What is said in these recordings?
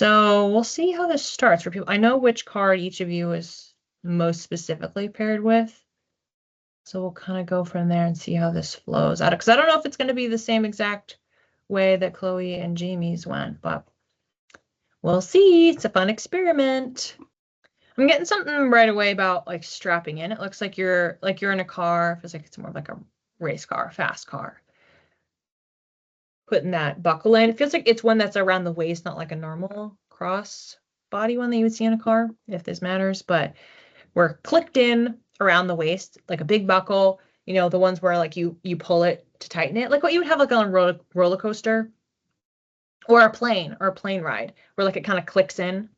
So we'll see how this starts for people. I know which card each of you is most specifically paired with. So we'll kind of go from there and see how this flows out. Because I don't know if it's going to be the same exact way that Chloe and Jamie's went, but we'll see. It's a fun experiment. I'm getting something right away about like strapping in. It looks like you're in a car. It feels like it's more like a race car, fast car. Putting that buckle in. It feels like it's one that's around the waist, not like a normal cross body one that you would see in a car, if this matters. But we're clicked in around the waist, like a big buckle. You know, the ones where like you pull it to tighten it, like what you would have like on a roller coaster or a plane ride, where like it kind of clicks in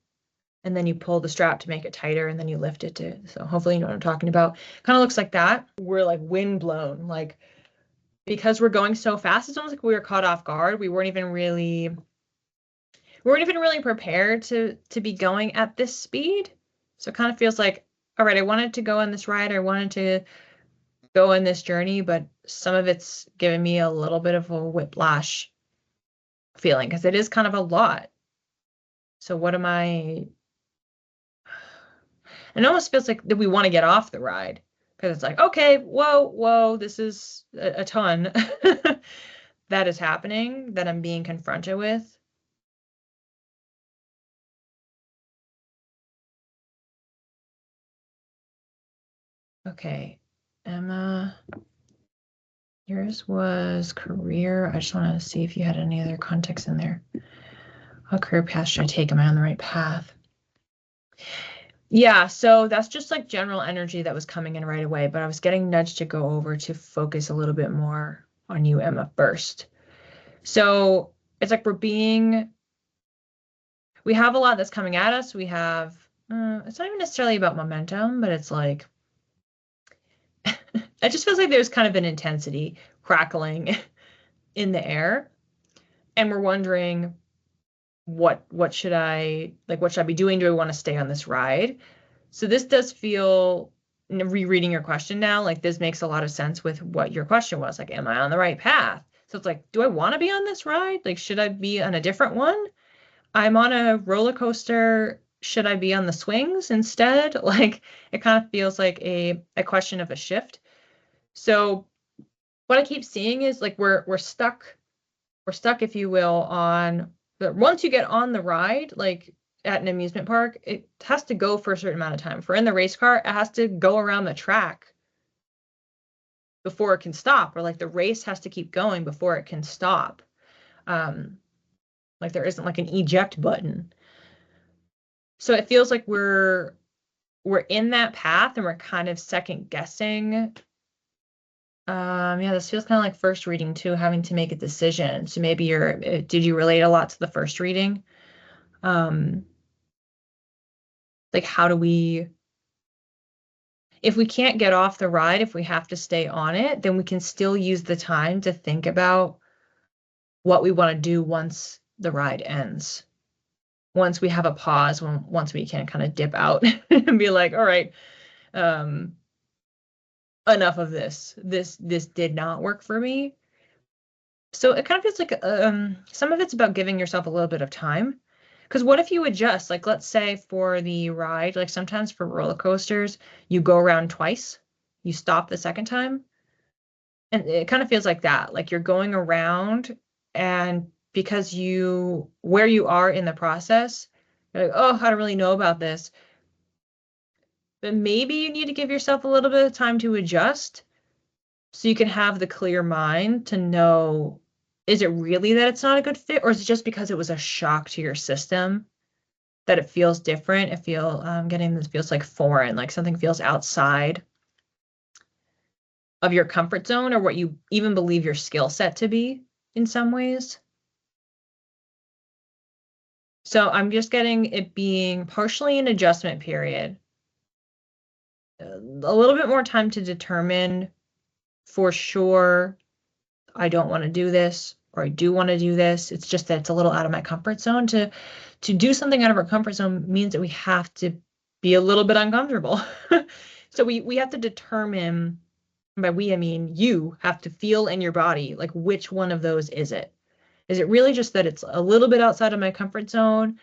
and then you pull the strap to make it tighter and then you lift it to. So hopefully you know what I'm talking about. Kind of looks like that. We're like wind blown, like because we're going so fast. It's almost like we were caught off guard. We weren't even really prepared to be going at this speed. So it kind of feels like, all right, I wanted to go on this ride. I wanted to go on this journey, but some of it's given me a little bit of a whiplash feeling because it is kind of a lot. So what am I? It almost feels like that we want to get off the ride because it's like, okay, whoa, this is a ton that is happening that I'm being confronted with. Okay, Emma, yours was career. I just want to see if you had any other context in there. What career path should I take? Am I on the right path? Yeah, so that's just like general energy that was coming in right away, but I was getting nudged to go over to focus a little bit more on you, Emma, first. So it's like we have a lot that's coming at us. We have, it's not even necessarily about momentum, but it's like, it just feels like there's kind of an intensity crackling in the air. And we're wondering, what should I be doing? Do I want to stay on this ride? So this does feel, rereading your question now, like this makes a lot of sense with what your question was. Like, am I on the right path? So it's like, do I want to be on this ride? Like, should I be on a different one? I'm on a roller coaster. Should I be on the swings instead? Like, it kind of feels like a question of a shift. So what I keep seeing is like we're stuck, if you will, on once you get on the ride, like at an amusement park, it has to go for a certain amount of time. For in the race car, it has to go around the track before it can stop, or like the race has to keep going before it can stop. Like there isn't like an eject button. So it feels like we're in that path and we're kind of second guessing. Yeah, this feels kind of like first reading too, having to make a decision. So maybe did you relate a lot to the first reading? Like how do we, if we can't get off the ride, if we have to stay on it, then we can still use the time to think about what we want to do once the ride ends. Once we have a pause, once we can kind of dip out and be like, all right, enough of this. This did not work for me. So it kind of feels like some of it's about giving yourself a little bit of time. Because what if you adjust? Like, let's say for the ride, like sometimes for roller coasters, you go around twice, you stop the second time. And it kind of feels like that. Like you're going around, and because where you are in the process, you're like, oh, I don't really know about this. But maybe you need to give yourself a little bit of time to adjust so you can have the clear mind to know, is it really that it's not a good fit, or is it just because it was a shock to your system that it feels different? Getting this feels like foreign, like something feels outside of your comfort zone or what you even believe your skill set to be in some ways. So I'm just getting it being partially an adjustment period, a little bit more time to determine for sure I don't want to do this, or I do want to do this. It's just that it's a little out of my comfort zone. To do something out of our comfort zone means that we have to be a little bit uncomfortable. So we have to determine, by we, I mean you have to feel in your body, like which one of those is it? Is it really just that it's a little bit outside of my comfort zone?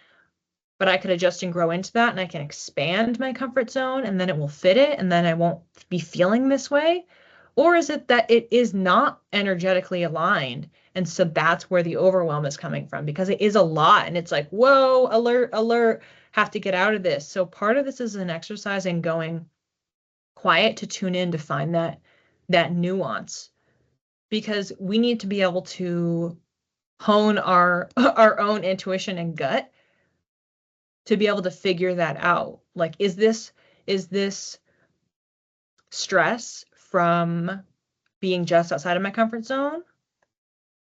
but I could adjust and grow into that, and I can expand my comfort zone, and then it will fit it, and then I won't be feeling this way? Or is it that it is not energetically aligned, and so that's where the overwhelm is coming from, because it is a lot, and it's like, whoa, alert, alert, have to get out of this. So part of this is an exercise in going quiet to tune in to find that nuance, because we need to be able to hone our own intuition and gut to be able to figure that out. Like, is this stress from being just outside of my comfort zone,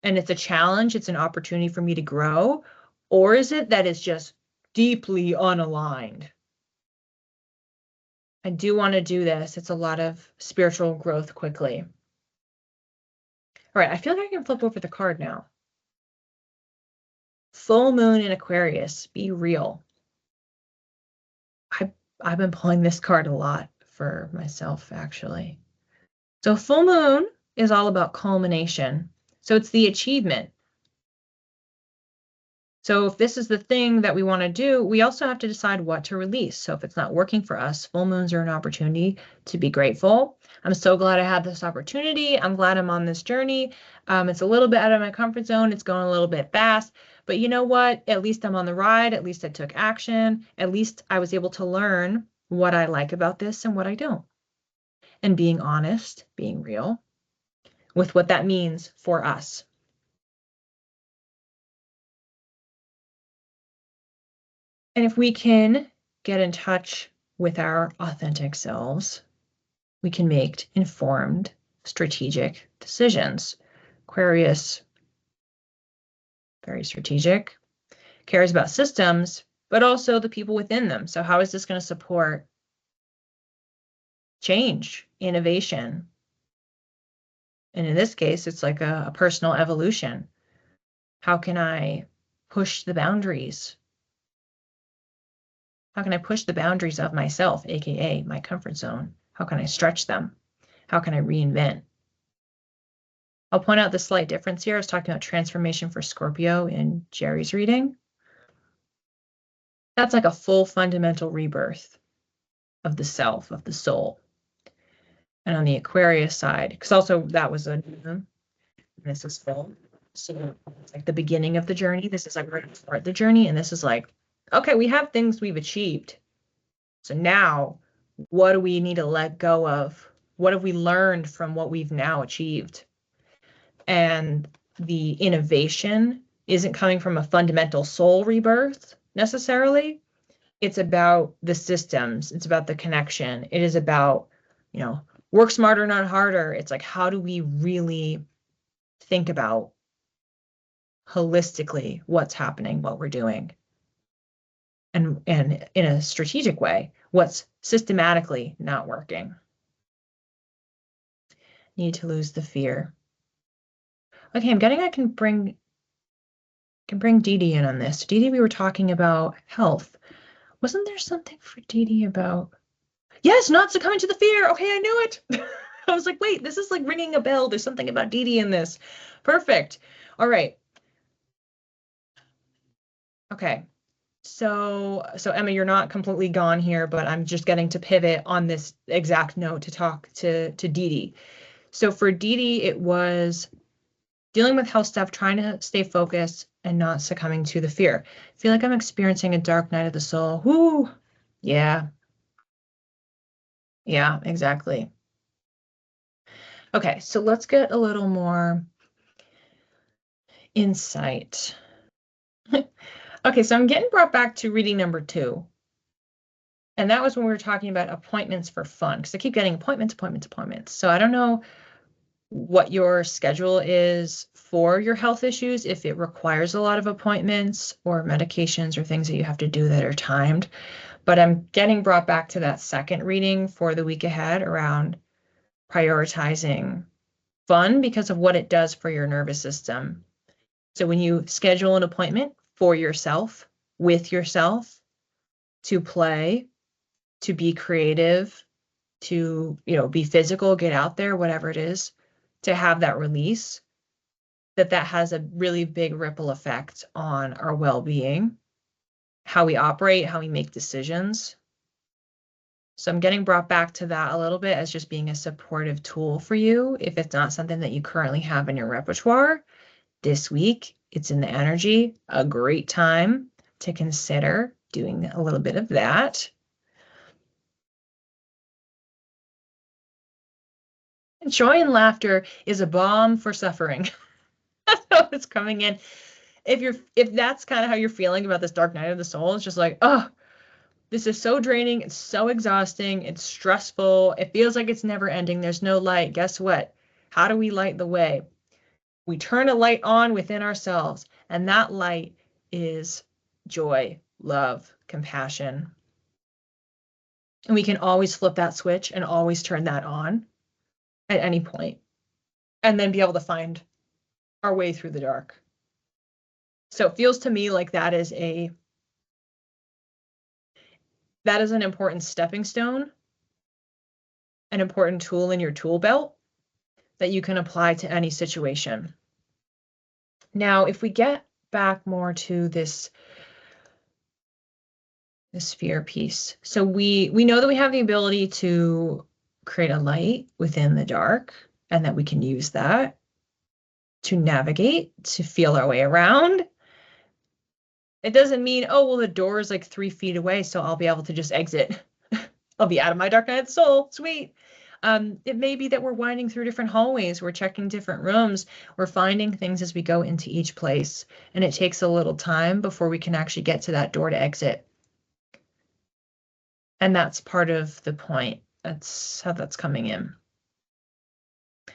and it's a challenge, it's an opportunity for me to grow? Or is it that it's just deeply unaligned? I do want to do this. It's a lot of spiritual growth quickly. All right, I feel like I can flip over the card now. Full moon in Aquarius, be real. I've been pulling this card a lot for myself, actually. So full moon is all about culmination. So it's the achievement. So if this is the thing that we want to do, we also have to decide what to release. So if it's not working for us, full moons are an opportunity to be grateful. I'm so glad I had this opportunity. I'm glad I'm on this journey. It's a little bit out of my comfort zone. It's going a little bit fast. But you know what? At least I'm on the ride. At least I took action. At least I was able to learn what I like about this and what I don't. And being honest, being real with what that means for us. And if we can get in touch with our authentic selves, we can make informed, strategic decisions. Aquarius, very strategic, cares about systems, but also the people within them. So how is this going to support change, innovation? And in this case, it's like a personal evolution. How can I push the boundaries? How can I push the boundaries of myself, aka my comfort zone? How can I stretch them? How can I reinvent? I'll point out the slight difference here. I was talking about transformation for Scorpio in Jerry's reading. That's like a full fundamental rebirth of the self, of the soul. And on the Aquarius side, because also that was this is full. So it's like the beginning of the journey. This is like we're going to start the journey. And this is like, okay, we have things we've achieved. So now what do we need to let go of? What have we learned from what we've now achieved? And the innovation isn't coming from a fundamental soul rebirth necessarily. It's about the systems. It's about the connection. It is about, work smarter, not harder. It's like, how do we really think about holistically what's happening, what we're doing, and in a strategic way, what's systematically not working. Need to lose the fear. Okay, I'm getting I can bring DeeDee in on this. DeeDee, we were talking about health. Wasn't there something for DeeDee about? Yes, not succumbing to the fear. Okay, I knew it. I was like, wait, this is like ringing a bell. There's something about DeeDee in this. Perfect. All right. Okay. So Emma, you're not completely gone here, but I'm just getting to pivot on this exact note to talk to DeeDee. So for DeeDee, it was dealing with health stuff, trying to stay focused and not succumbing to the fear. I feel like I'm experiencing a dark night of the soul. Whoo. Yeah. Yeah, exactly. Okay, so let's get a little more insight. Okay, so I'm getting brought back to reading number 2. And that was when we were talking about appointments for fun, because I keep getting appointments. So I don't know what your schedule is for your health issues, if it requires a lot of appointments or medications or things that you have to do that are timed. But I'm getting brought back to that second reading for the week ahead around prioritizing fun because of what it does for your nervous system. So when you schedule an appointment for yourself, with yourself, to play, to be creative, to, be physical, get out there, whatever it is, to have that release, that has a really big ripple effect on our well-being how we operate, how we make decisions. So I'm getting brought back to that a little bit as just being a supportive tool for you. If it's not something that you currently have in your repertoire, this week, it's in the energy, a great time to consider doing a little bit of that. Joy and laughter is a balm for suffering. That's how it's coming in. If that's kind of how you're feeling about this dark night of the soul, it's just like, oh, this is so draining, it's so exhausting, it's stressful, it feels like it's never ending, there's no light. Guess what? How do we light the way? We turn a light on within ourselves, and that light is joy, love, compassion. And we can always flip that switch and always turn that on at any point, and then be able to find our way through the dark. So it feels to me like that is an important stepping stone, an important tool in your tool belt that you can apply to any situation. Now, if we get back more to this fear piece. So we know that we have the ability to create a light within the dark, and that we can use that to navigate, to feel our way around. It doesn't mean, oh, well, the door is like 3 feet away, so I'll be able to just exit. I'll be out of my dark night of the soul. Sweet. It may be that we're winding through different hallways, we're checking different rooms, we're finding things as we go into each place, and it takes a little time before we can actually get to that door to exit. And that's part of the point. That's how that's coming in.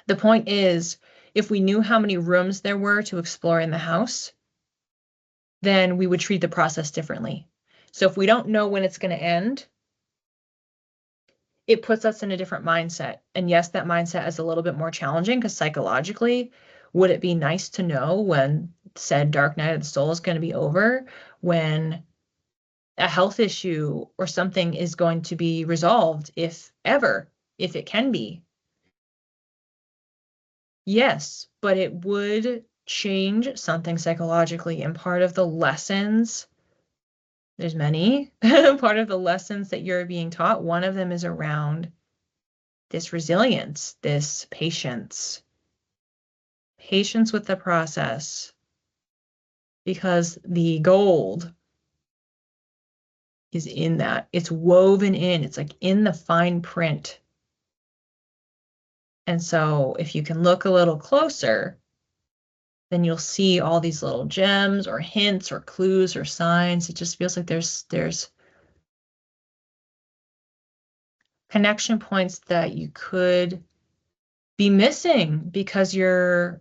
The point is, if we knew how many rooms there were to explore in the house, then we would treat the process differently. So if we don't know when it's going to end, it puts us in a different mindset. And yes, that mindset is a little bit more challenging because psychologically, would it be nice to know when said dark night of the soul is going to be over, when a health issue or something is going to be resolved, if ever, if it can be? Yes, but it would change something psychologically. And part of the lessons, there's many, part of the lessons that you're being taught, one of them is around this resilience, this patience with the process, because the gold is in that. It's woven in, it's like in the fine print. And so if you can look a little closer, then you'll see all these little gems or hints or clues or signs. It just feels like there's connection points that you could be missing because you're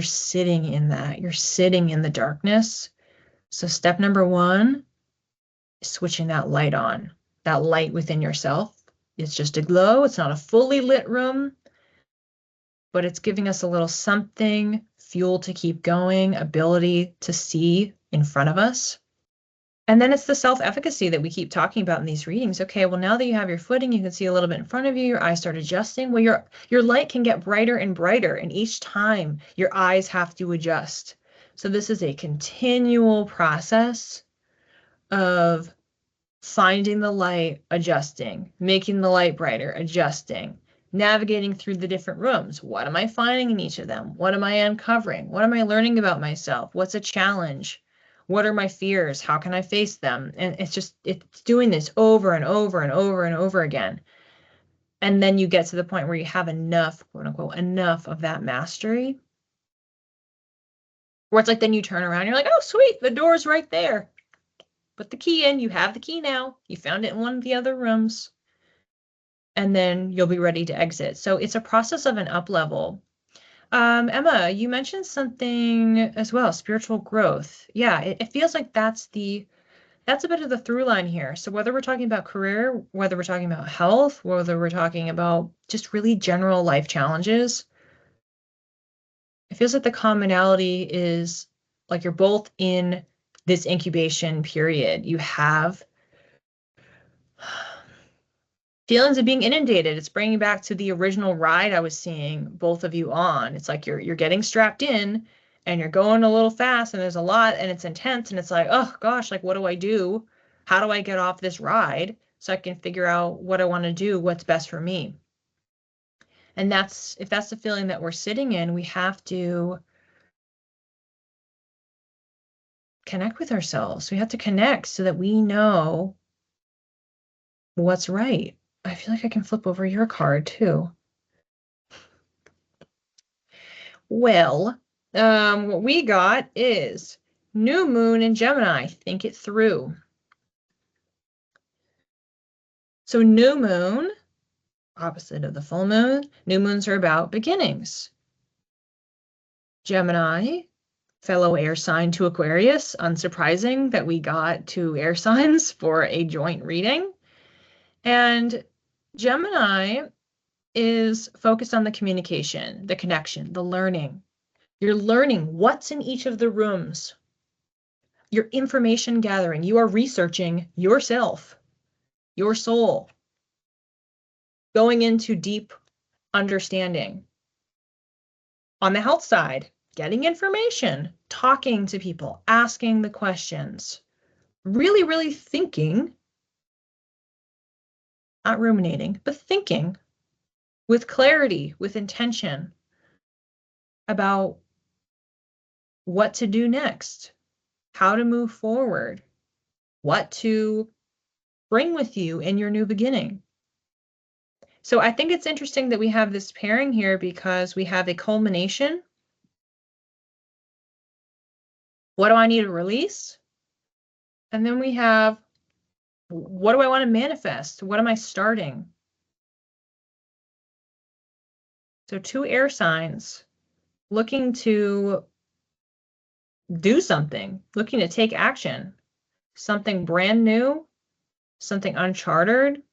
sitting in that. You're sitting in the darkness. So step number 1 is switching that light on. That light within yourself. It's just a glow. It's not a fully lit room, but it's giving us a little something, fuel to keep going, ability to see in front of us. And then it's the self-efficacy that we keep talking about in these readings. Okay, well, now that you have your footing, you can see a little bit in front of you, your eyes start adjusting. Well, your light can get brighter and brighter, and each time your eyes have to adjust. So this is a continual process of finding the light, adjusting, making the light brighter, adjusting, navigating through the different rooms. What am I finding in each of them? What am I uncovering? What am I learning about myself? What's a challenge? What are my fears? How can I face them? And it's doing this over and over and over and over again. And then you get to the point where you have enough, quote unquote, enough of that mastery, where it's like, then you turn around, you're like, oh, sweet, the door's right there. Put the key in, you have the key now. You found it in one of the other rooms. And then you'll be ready to exit. So it's a process of an up level. Emma, you mentioned something as well, spiritual growth. Yeah, it feels like that's a bit of the through line here. So whether we're talking about career, whether we're talking about health, whether we're talking about just really general life challenges, it feels like the commonality is like you're both in this incubation period. You have feelings of being inundated. It's bringing back to the original ride I was seeing both of you on. It's like you're getting strapped in, and you're going a little fast and there's a lot and it's intense and it's like, oh gosh, like what do I do? How do I get off this ride so I can figure out what I want to do, what's best for me? And if that's the feeling that we're sitting in, we have to connect with ourselves. We have to connect so that we know what's right. I feel like I can flip over your card too. Well, what we got is new moon in Gemini. Think it through. So new moon, opposite of the full moon, new moons are about beginnings. Gemini, fellow air sign to Aquarius, unsurprising that we got two air signs for a joint reading. And Gemini is focused on the communication, the connection, the learning. You're learning what's in each of the rooms. Your information gathering. You are researching yourself, your soul, going into deep understanding. On the health side, getting information, talking to people, asking the questions, really, really thinking, not ruminating, but thinking with clarity, with intention about what to do next, how to move forward, what to bring with you in your new beginning. So I think it's interesting that we have this pairing here because we have a culmination. What do I need to release? And then we have, what do I want to manifest? What am I starting? So two air signs looking to do something, looking to take action, something brand new, something uncharted,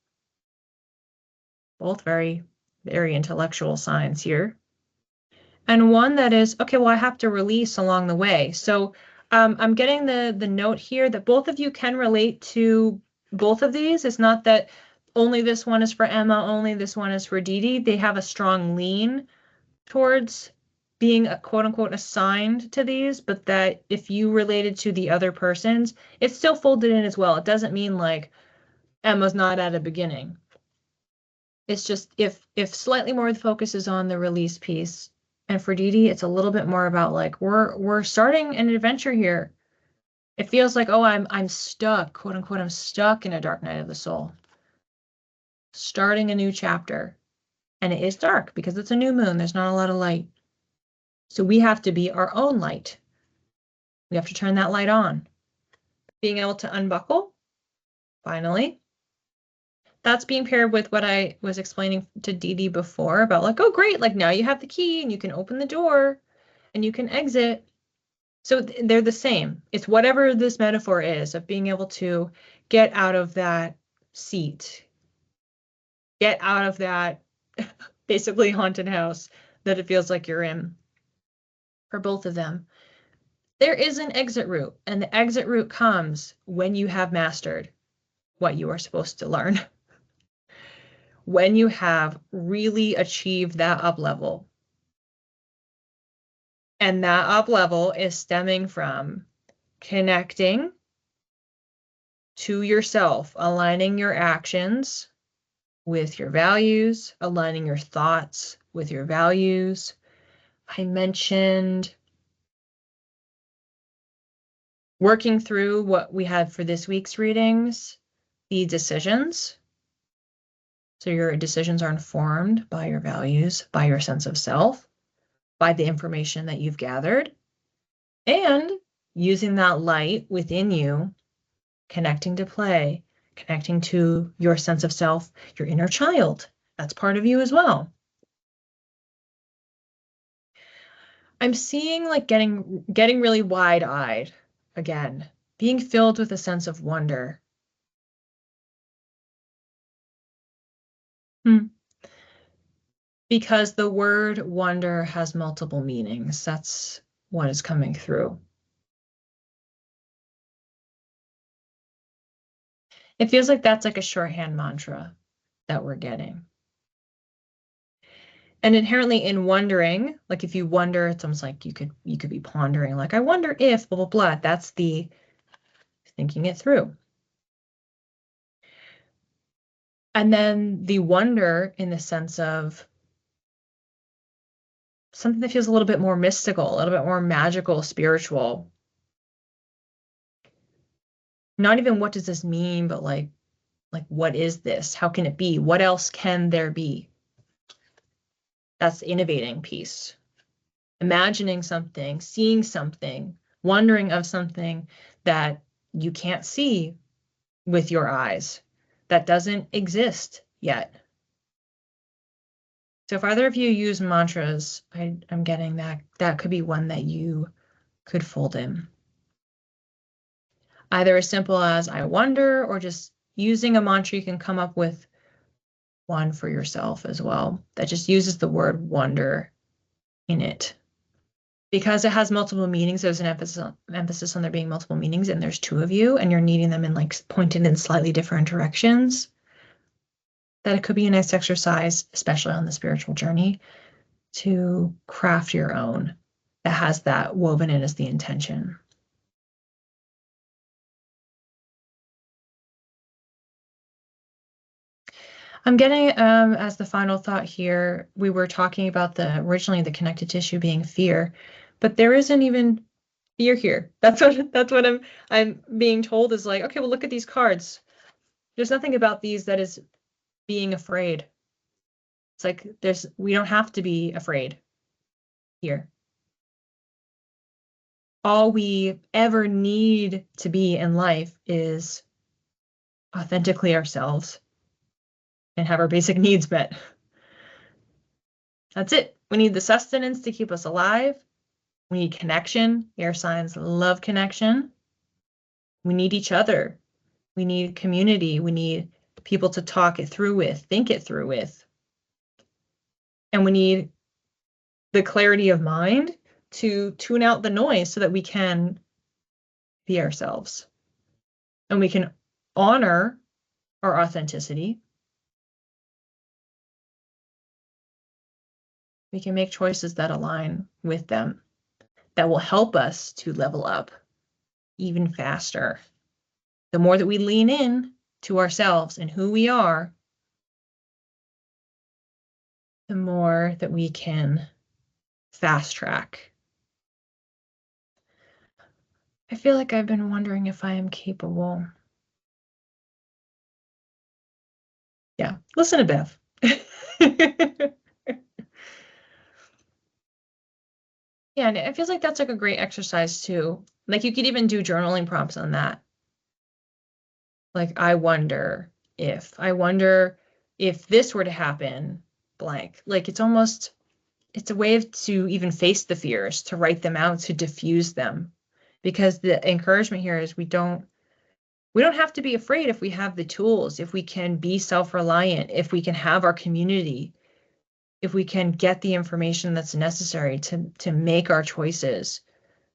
both very, very intellectual signs here. And one that is, okay, well, I have to release along the way. So I'm getting the note here that both of you can relate to both of these. It's not that only this one is for Emma, only this one is for DeeDee. They have a strong lean towards being a quote unquote assigned to these, but that if you related to the other persons, it's still folded in as well. It doesn't mean like Emma's not at a beginning. It's just if slightly more the focus is on the release piece, and for DeeDee, it's a little bit more about like we're starting an adventure here. It feels like, oh, I'm stuck, quote unquote, I'm stuck in a dark night of the soul. Starting a new chapter. And it is dark because it's a new moon. There's not a lot of light. So we have to be our own light. We have to turn that light on. Being able to unbuckle, finally. That's being paired with what I was explaining to DeeDee before about like, oh, great, like now you have the key and you can open the door and you can exit. So they're the same. It's whatever this metaphor is of being able to get out of that seat, get out of that basically haunted house that it feels like you're in for both of them. There is an exit route, and the exit route comes when you have mastered what you are supposed to learn. When you have really achieved that up level. And that up level is stemming from connecting to yourself, aligning your actions with your values, aligning your thoughts with your values. I mentioned working through what we had for this week's readings, the decisions. So your decisions are informed by your values, by your sense of self, by the information that you've gathered, and using that light within you, connecting to play, connecting to your sense of self, your inner child. That's part of you as well. I'm seeing like getting really wide-eyed again, being filled with a sense of wonder. Because the word wonder has multiple meanings. That's what is coming through. It feels like that's like a shorthand mantra that we're getting. And inherently in wondering, like if you wonder, it's almost like you could be pondering, like, I wonder if blah, blah, blah. That's the thinking it through. And then the wonder in the sense of something that feels a little bit more mystical, a little bit more magical, spiritual. Not even what does this mean, but like what is this? How can it be? What else can there be? That's the innovating piece. Imagining something, seeing something, wondering of something that you can't see with your eyes, that doesn't exist yet. So if either of you use mantras, I'm getting that could be one that you could fold in. Either as simple as I wonder, or just using a mantra, you can come up with one for yourself as well that just uses the word wonder in it. Because it has multiple meanings, there's an emphasis on there being multiple meanings, and there's two of you, and you're needing them in like pointed in slightly different directions, that it could be a nice exercise, especially on the spiritual journey, to craft your own that has that woven in as the intention. I'm getting, as the final thought here, we were talking about originally the connected tissue being fear, but there isn't even fear here. That's what I'm being told is like, okay, well, look at these cards. There's nothing about these that is being afraid. It's like we don't have to be afraid here. All we ever need to be in life is authentically ourselves and have our basic needs met. That's it. We need the sustenance to keep us alive. We need connection. Air signs love connection. We need each other. We need community. We need people to talk it through with, think it through with. And we need the clarity of mind to tune out the noise so that we can be ourselves. And we can honor our authenticity. We can make choices that align with them, that will help us to level up even faster. The more that we lean in to ourselves and who we are, the more that we can fast track. I feel like I've been wondering if I am capable. Yeah, listen to Bev. Yeah, and it feels like that's like a great exercise too. Like you could even do journaling prompts on that. Like, I wonder if this were to happen, blank. Like it's a way to even face the fears, to write them out, to diffuse them. Because the encouragement here is we don't have to be afraid if we have the tools, if we can be self-reliant, if we can have our community, if we can get the information that's necessary to make our choices,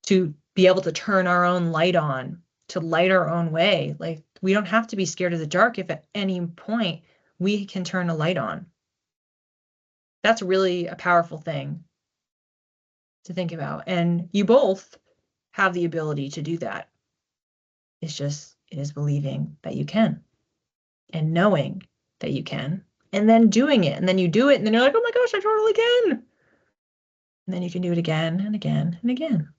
to be able to turn our own light on, to light our own way. Like we don't have to be scared of the dark if at any point we can turn a light on. That's really a powerful thing to think about. And you both have the ability to do that. It is believing that you can and knowing that you can and then doing it. And then you do it and then you're like, oh my gosh, I totally can. And then you can do it again and again and again.